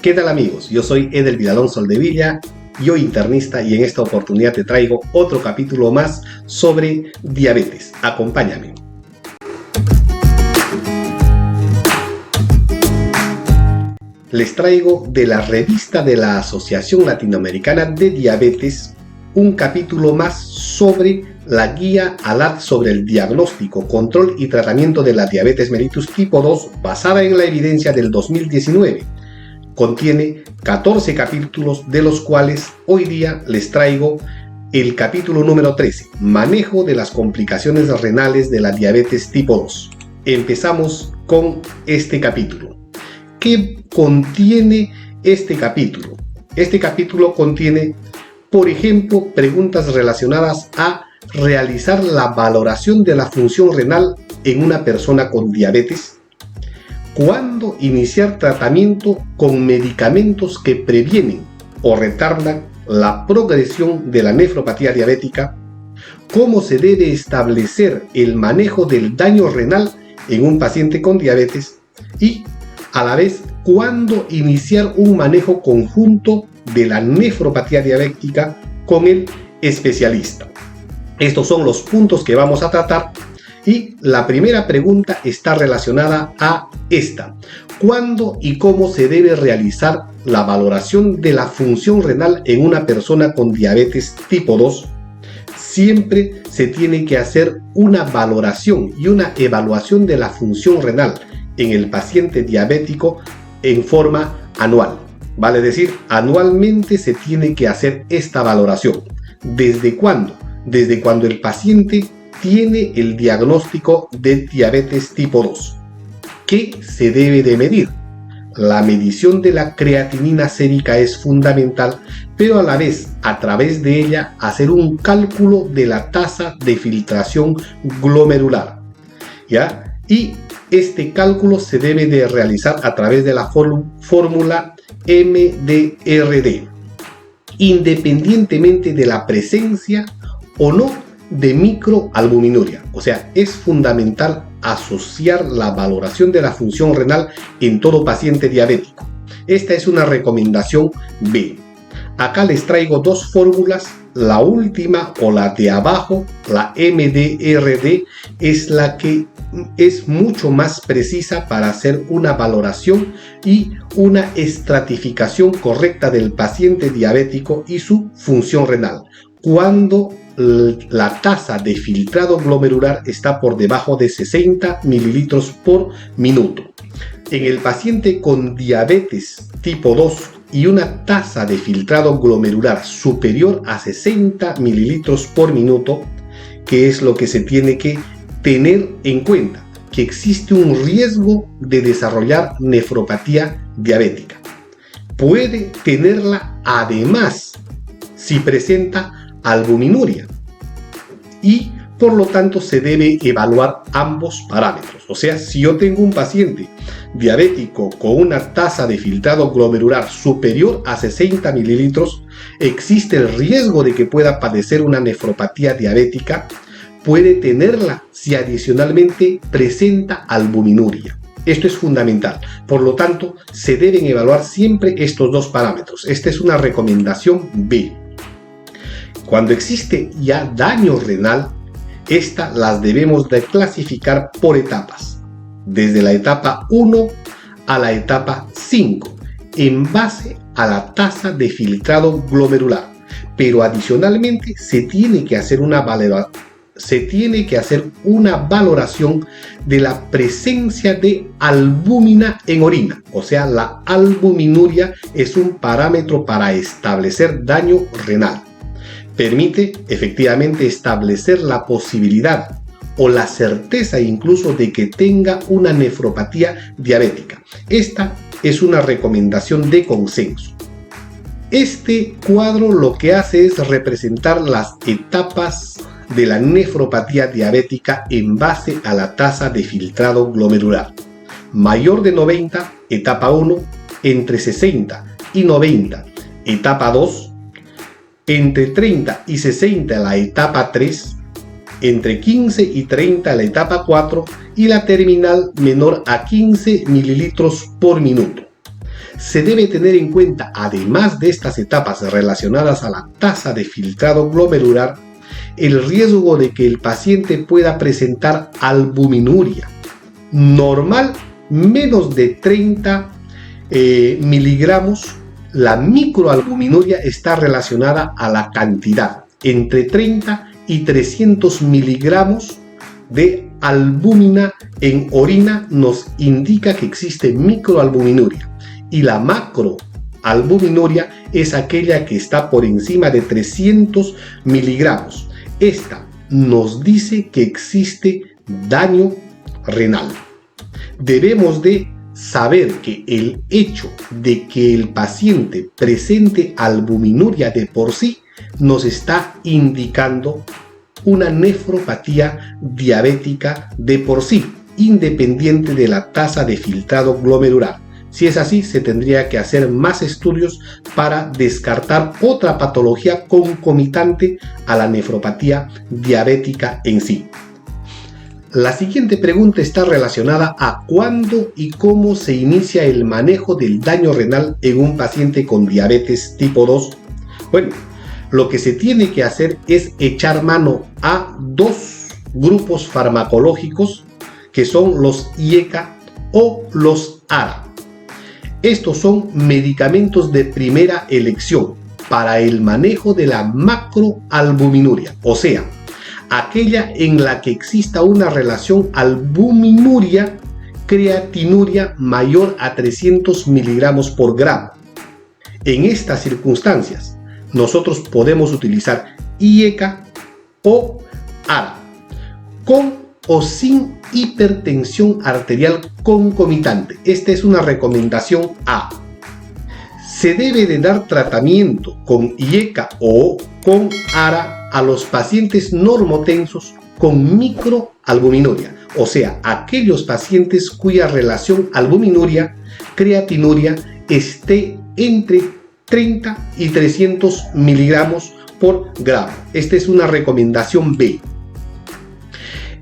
¿Qué tal amigos? Yo soy Edelvid Alonso Soldevilla, yo internista, y en esta oportunidad te traigo otro capítulo más sobre diabetes. Acompáñame. Les traigo de la revista de la Asociación Latinoamericana de Diabetes un capítulo más sobre la guía ALAD sobre el diagnóstico, control y tratamiento de la diabetes mellitus tipo 2 basada en la evidencia del 2019. Contiene 14 capítulos, de los cuales hoy día les traigo el capítulo número 13, manejo de las complicaciones renales de la diabetes tipo 2. Empezamos con este capítulo. ¿Qué contiene este capítulo? Este capítulo contiene, por ejemplo, preguntas relacionadas a realizar la valoración de la función renal en una persona con diabetes. ¿Cuándo iniciar tratamiento con medicamentos que previenen o retardan la progresión de la nefropatía diabética? ¿Cómo se debe establecer el manejo del daño renal en un paciente con diabetes? Y, a la vez, ¿cuándo iniciar un manejo conjunto de la nefropatía diabética con el especialista? Estos son los puntos que vamos a tratar. Y la primera pregunta está relacionada a esta: ¿cuándo y cómo se debe realizar la valoración de la función renal en una persona con diabetes tipo 2? Siempre se tiene que hacer una valoración y una evaluación de la función renal en el paciente diabético en forma anual. Vale decir, anualmente se tiene que hacer esta valoración. ¿Desde cuándo? Desde cuando el paciente tiene el diagnóstico de diabetes tipo 2. ¿Qué se debe de medir? La medición de la creatinina sérica es fundamental, pero a la vez, a través de ella, hacer un cálculo de la tasa de filtración glomerular, ¿ya? Y este cálculo se debe de realizar a través de la fórmula MDRD, independientemente de la presencia o no de microalbuminuria. O sea, es fundamental asociar la valoración de la función renal en todo paciente diabético. Esta es una recomendación B. Acá les traigo dos fórmulas. La última, o la de abajo, la MDRD, es la que es mucho más precisa para hacer una valoración y una estratificación correcta del paciente diabético y su función renal, cuando la tasa de filtrado glomerular está por debajo de 60 mililitros por minuto. En el paciente con diabetes tipo 2 y una tasa de filtrado glomerular superior a 60 mililitros por minuto, ¿qué es lo que se tiene que tener en cuenta? Que existe un riesgo de desarrollar nefropatía diabética. Puede tenerla además si presenta albuminuria, y por lo tanto se debe evaluar ambos parámetros. O sea, si yo tengo un paciente diabético con una tasa de filtrado glomerular superior a 60 mililitros, existe el riesgo de que pueda padecer una nefropatía diabética. Puede tenerla si adicionalmente presenta albuminuria. Esto es fundamental. Por lo tanto, se deben evaluar siempre estos dos parámetros. Esta es una recomendación B. Cuando existe ya daño renal, estas las debemos de clasificar por etapas, desde la etapa 1 a la etapa 5, en base a la tasa de filtrado glomerular. Pero adicionalmente se tiene que hacer una valoración de la presencia de albúmina en orina. O sea, la albuminuria es un parámetro para establecer daño renal. Permite efectivamente establecer la posibilidad o la certeza incluso de que tenga una nefropatía diabética. Esta es una recomendación de consenso. Este cuadro lo que hace es representar las etapas de la nefropatía diabética en base a la tasa de filtrado glomerular. Mayor de 90, etapa 1, entre 60 y 90, etapa 2, entre 30 y 60 la etapa 3, entre 15 y 30 la etapa 4 y la terminal menor a 15 mililitros por minuto. Se debe tener en cuenta, además de estas etapas relacionadas a la tasa de filtrado glomerular, el riesgo de que el paciente pueda presentar albuminuria normal menos de 30 miligramos. La microalbuminuria está relacionada a la cantidad. Entre 30 y 300 miligramos de albúmina en orina nos indica que existe microalbuminuria, y la macroalbuminuria es aquella que está por encima de 300 miligramos. Esta nos dice que existe daño renal. Debemos de saber que el hecho de que el paciente presente albuminuria de por sí nos está indicando una nefropatía diabética de por sí, independiente de la tasa de filtrado glomerular. Si es así, se tendría que hacer más estudios para descartar otra patología concomitante a la nefropatía diabética en sí. La siguiente pregunta está relacionada a cuándo y cómo se inicia el manejo del daño renal en un paciente con diabetes tipo 2. Bueno, lo que se tiene que hacer es echar mano a dos grupos farmacológicos que son los IECA o los ARA. Estos son medicamentos de primera elección para el manejo de la macroalbuminuria, o sea, aquella en la que exista una relación albuminuria-creatinuria mayor a 300 miligramos por gramo. En estas circunstancias, nosotros podemos utilizar IECA o ARA, con o sin hipertensión arterial concomitante. Esta es una recomendación A. Se debe de dar tratamiento con IECA o con ARA a los pacientes normotensos con microalbuminuria, o sea, aquellos pacientes cuya relación albuminuria-creatinuria esté entre 30 y 300 miligramos por gramo. Esta es una recomendación B.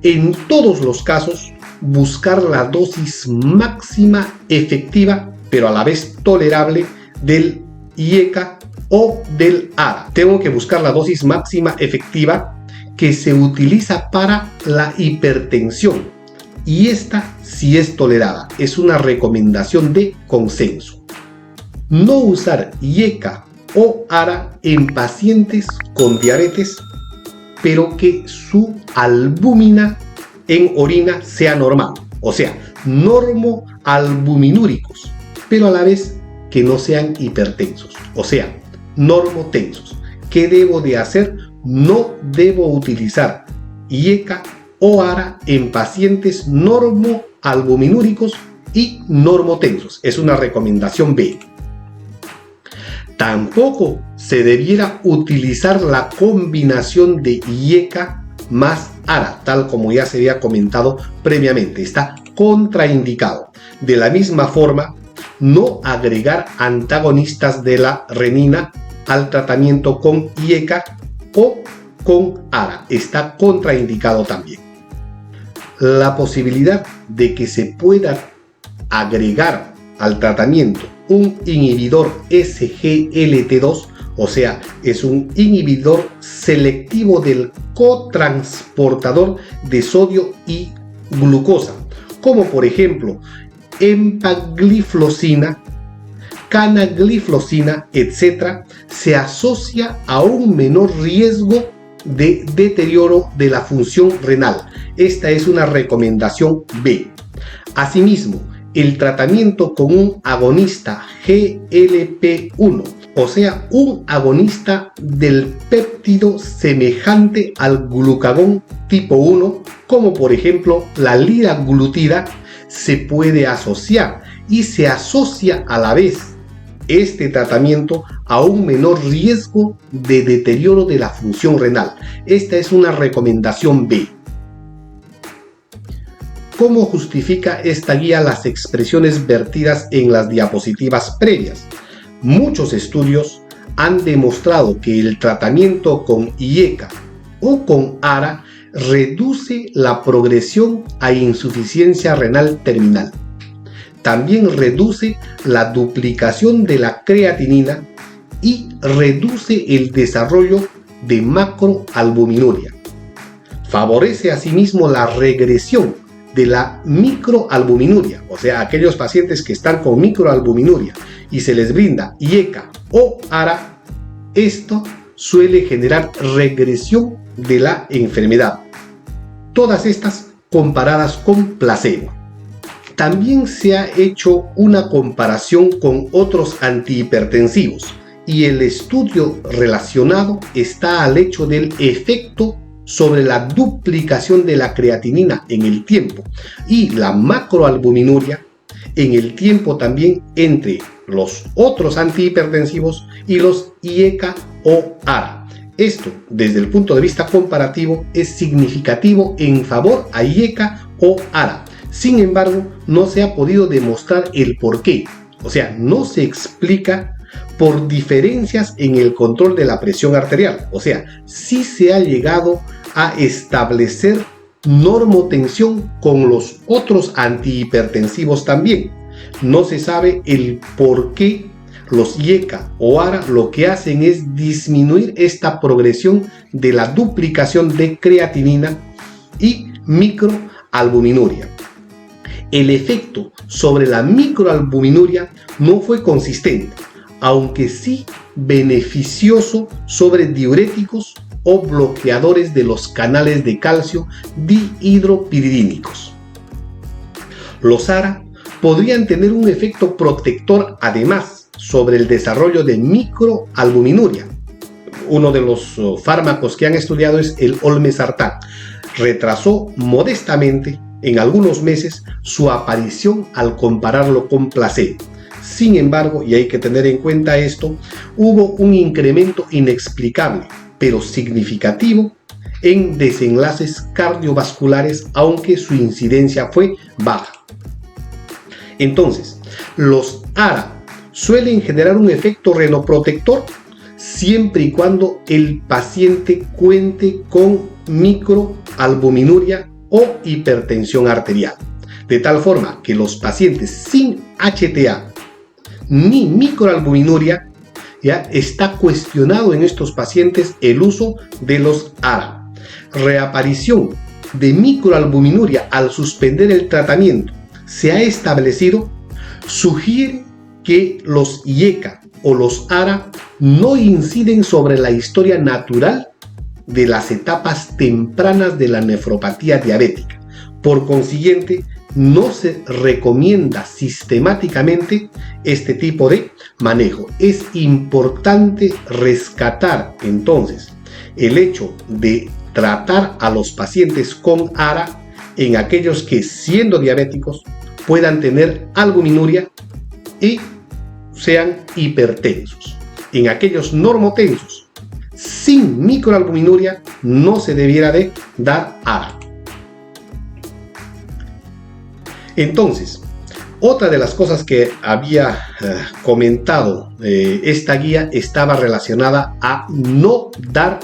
En todos los casos, buscar la dosis máxima efectiva, pero a la vez tolerable, del IECA o del ARA. Tengo que buscar la dosis máxima efectiva que se utiliza para la hipertensión, y esta sí es tolerada. Es una recomendación de consenso. No usar IECA o ARA en pacientes con diabetes, pero que su albúmina en orina sea normal, o sea, normoalbuminúricos, pero a la vez que no sean hipertensos, o sea, normotensos. ¿Qué debo de hacer? No debo utilizar IECA o ARA en pacientes normoalbuminúricos y normotensos. Es una recomendación B. Tampoco se debiera utilizar la combinación de IECA más ARA, tal como ya se había comentado previamente. Está contraindicado. De la misma forma, no agregar antagonistas de la renina al tratamiento con IECA o con ARA. Está contraindicado también. La posibilidad de que se pueda agregar al tratamiento un inhibidor SGLT2, o sea, es un inhibidor selectivo del cotransportador de sodio y glucosa, como por ejemplo empagliflozina, canagliflozina, etc., se asocia a un menor riesgo de deterioro de la función renal. Esta es una recomendación B. Asimismo, el tratamiento con un agonista GLP-1, o sea, un agonista del péptido semejante al glucagón tipo 1, como por ejemplo la liraglutida, se puede asociar, y se asocia a la vez este tratamiento a un menor riesgo de deterioro de la función renal. Esta es una recomendación B. ¿Cómo justifica esta guía las expresiones vertidas en las diapositivas previas? Muchos estudios han demostrado que el tratamiento con IECA o con ARA reduce la progresión a insuficiencia renal terminal. también reduce la duplicación de la creatinina y reduce el desarrollo de macroalbuminuria. Favorece asimismo la regresión de la microalbuminuria, o sea, aquellos pacientes que están con microalbuminuria y se les brinda IECA o ARA, esto suele generar regresión de la enfermedad. Todas estas comparadas con placebo. También se ha hecho una comparación con otros antihipertensivos y el estudio relacionado está al hecho del efecto sobre la duplicación de la creatinina en el tiempo y la macroalbuminuria en el tiempo también entre los otros antihipertensivos y los IECA o ARA. Esto, desde el punto de vista comparativo, es significativo en favor a IECA o ARA. Sin embargo, no se ha podido demostrar el por qué. O sea, no se explica por diferencias en el control de la presión arterial. O sea, sí se ha llegado a establecer normotensión con los otros antihipertensivos también. No se sabe el por qué los IECA o ARA lo que hacen es disminuir esta progresión de la duplicación de creatinina y microalbuminuria. El efecto sobre la microalbuminuria no fue consistente, aunque sí beneficioso sobre diuréticos o bloqueadores de los canales de calcio dihidropiridínicos. Los ARA podrían tener un efecto protector además sobre el desarrollo de microalbuminuria. Uno de los fármacos que han estudiado es el olmesartán. Retrasó modestamente en algunos meses su aparición al compararlo con placebo. Sin embargo, y hay que tener en cuenta esto, hubo un incremento inexplicable, pero significativo, en desenlaces cardiovasculares, aunque su incidencia fue baja. Entonces, los ARA suelen generar un efecto renoprotector siempre y cuando el paciente cuente con microalbuminuria o hipertensión arterial, de tal forma que los pacientes sin HTA ni microalbuminuria, ya está cuestionado en estos pacientes el uso de los ARA. Reaparición de microalbuminuria al suspender el tratamiento se ha establecido, sugiere que los IECA o los ARA no inciden sobre la historia natural de las etapas tempranas de la nefropatía diabética. Por consiguiente, no se recomienda sistemáticamente este tipo de manejo. Es importante rescatar entonces el hecho de tratar a los pacientes con ARA en aquellos que, siendo diabéticos, puedan tener albuminuria y sean hipertensos. En aquellos normotensos sin microalbuminuria no se debiera de dar ARA. Entonces, otra de las cosas que había comentado esta guía estaba relacionada a no dar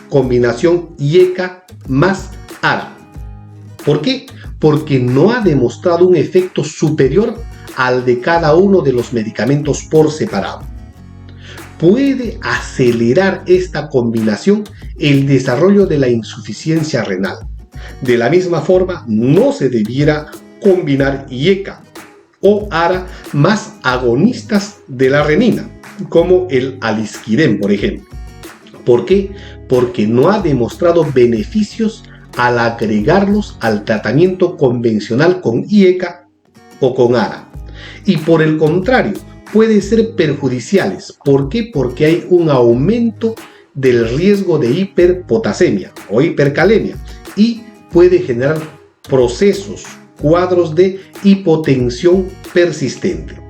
combinación IECA más ARA. ¿Por qué? Porque no ha demostrado un efecto superior al de cada uno de los medicamentos por separado. Puede acelerar esta combinación el desarrollo de la insuficiencia renal. De la misma forma, no se debiera combinar IECA o ARA más agonistas de la renina, como el alisquirem, por ejemplo. ¿Por qué? Porque no ha demostrado beneficios al agregarlos al tratamiento convencional con IECA o con ARA. Y por el contrario, puede ser perjudiciales. ¿Por qué? Porque hay un aumento del riesgo de hiperpotasemia o hipercalemia y puede generar cuadros de hipotensión persistente.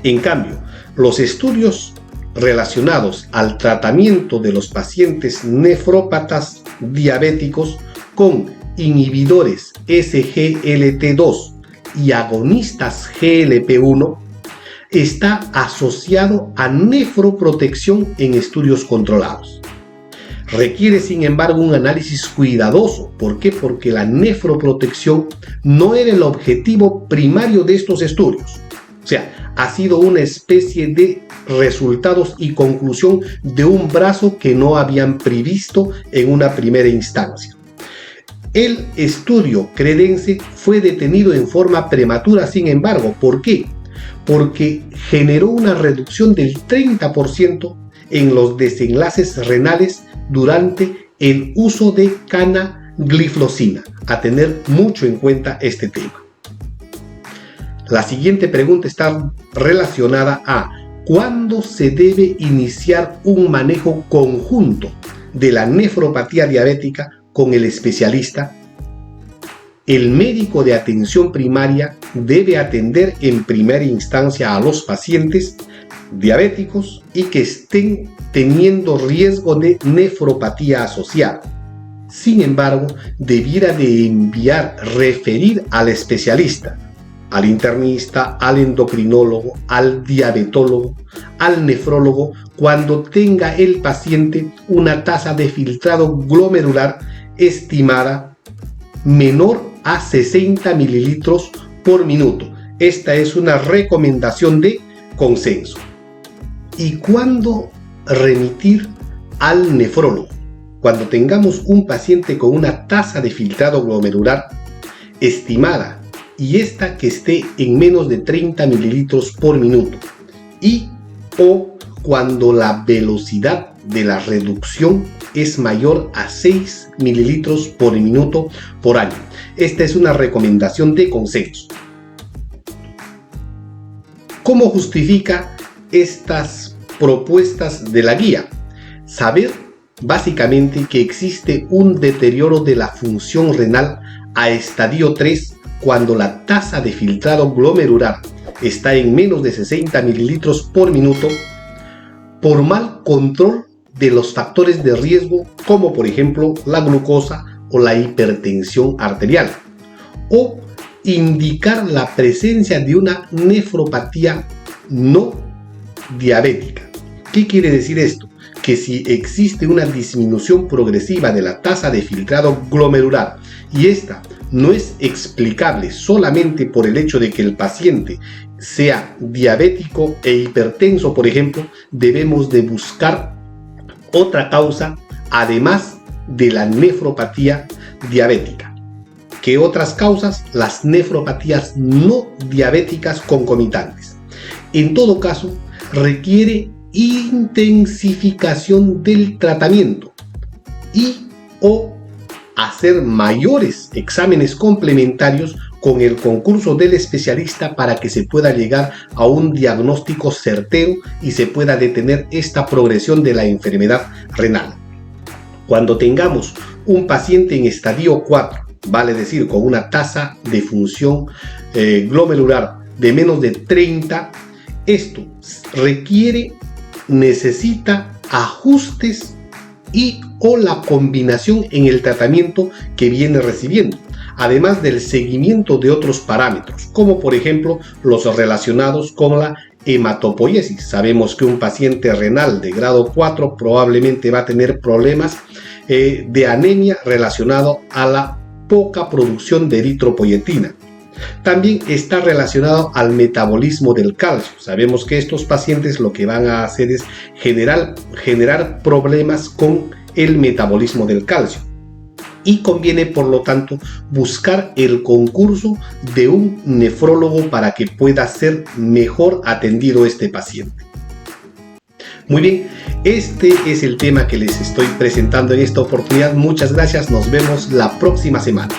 En cambio, los estudios relacionados al tratamiento de los pacientes nefrópatas diabéticos con inhibidores SGLT2 y agonistas GLP-1 está asociado a nefroprotección en estudios controlados. Requiere, sin embargo, un análisis cuidadoso. ¿Por qué? Porque la nefroprotección no era el objetivo primario de estos estudios. O sea, ha sido una especie de resultados y conclusión de un brazo que no habían previsto en una primera instancia. El estudio credense fue detenido en forma prematura, sin embargo. ¿Por qué? Porque generó una reducción del 30% en los desenlaces renales durante el uso de canagliflozina. A tener mucho en cuenta este tema. La siguiente pregunta está relacionada a ¿cuándo se debe iniciar un manejo conjunto de la nefropatía diabética con el especialista? El médico de atención primaria debe atender en primera instancia a los pacientes diabéticos y que estén teniendo riesgo de nefropatía asociada. Sin embargo, debiera de referir al especialista, al internista, al endocrinólogo, al diabetólogo, al nefrólogo, cuando tenga el paciente una tasa de filtrado glomerular estimada menor a 60 mililitros por minuto. Esta es una recomendación de consenso. ¿Y cuándo remitir al nefrólogo? Cuando tengamos un paciente con una tasa de filtrado glomerular estimada y esta que esté en menos de 30 mililitros por minuto y o cuando la velocidad de la reducción es mayor a 6 mililitros por minuto por año. Esta es una recomendación de consenso. ¿Cómo justifica estas propuestas de la guía? Saber básicamente que existe un deterioro de la función renal a estadio 3 cuando la tasa de filtrado glomerular está en menos de 60 mililitros por minuto por mal control de los factores de riesgo como por ejemplo la glucosa o la hipertensión arterial, o indicar la presencia de una nefropatía no diabética. ¿Qué quiere decir esto? Que si existe una disminución progresiva de la tasa de filtrado glomerular y esta no es explicable solamente por el hecho de que el paciente sea diabético e hipertenso, por ejemplo, debemos de buscar otra causa además de la nefropatía diabética. ¿Qué otras causas? Las nefropatías no diabéticas concomitantes. En todo caso, requiere intensificación del tratamiento y o hacer mayores exámenes complementarios con el concurso del especialista para que se pueda llegar a un diagnóstico certero y se pueda detener esta progresión de la enfermedad renal. Cuando tengamos un paciente en estadio 4, vale decir con una tasa de función glomerular de menos de 30, esto necesita ajustes y o la combinación en el tratamiento que viene recibiendo, además del seguimiento de otros parámetros, como por ejemplo los relacionados con la hematopoiesis. Sabemos que un paciente renal de grado 4 probablemente va a tener problemas de anemia relacionado a la poca producción de eritropoyetina. También está relacionado al metabolismo del calcio. Sabemos que estos pacientes lo que van a hacer es generar problemas con el metabolismo del calcio. Y conviene, por lo tanto, buscar el concurso de un nefrólogo para que pueda ser mejor atendido este paciente. Muy bien, este es el tema que les estoy presentando en esta oportunidad. Muchas gracias, nos vemos la próxima semana.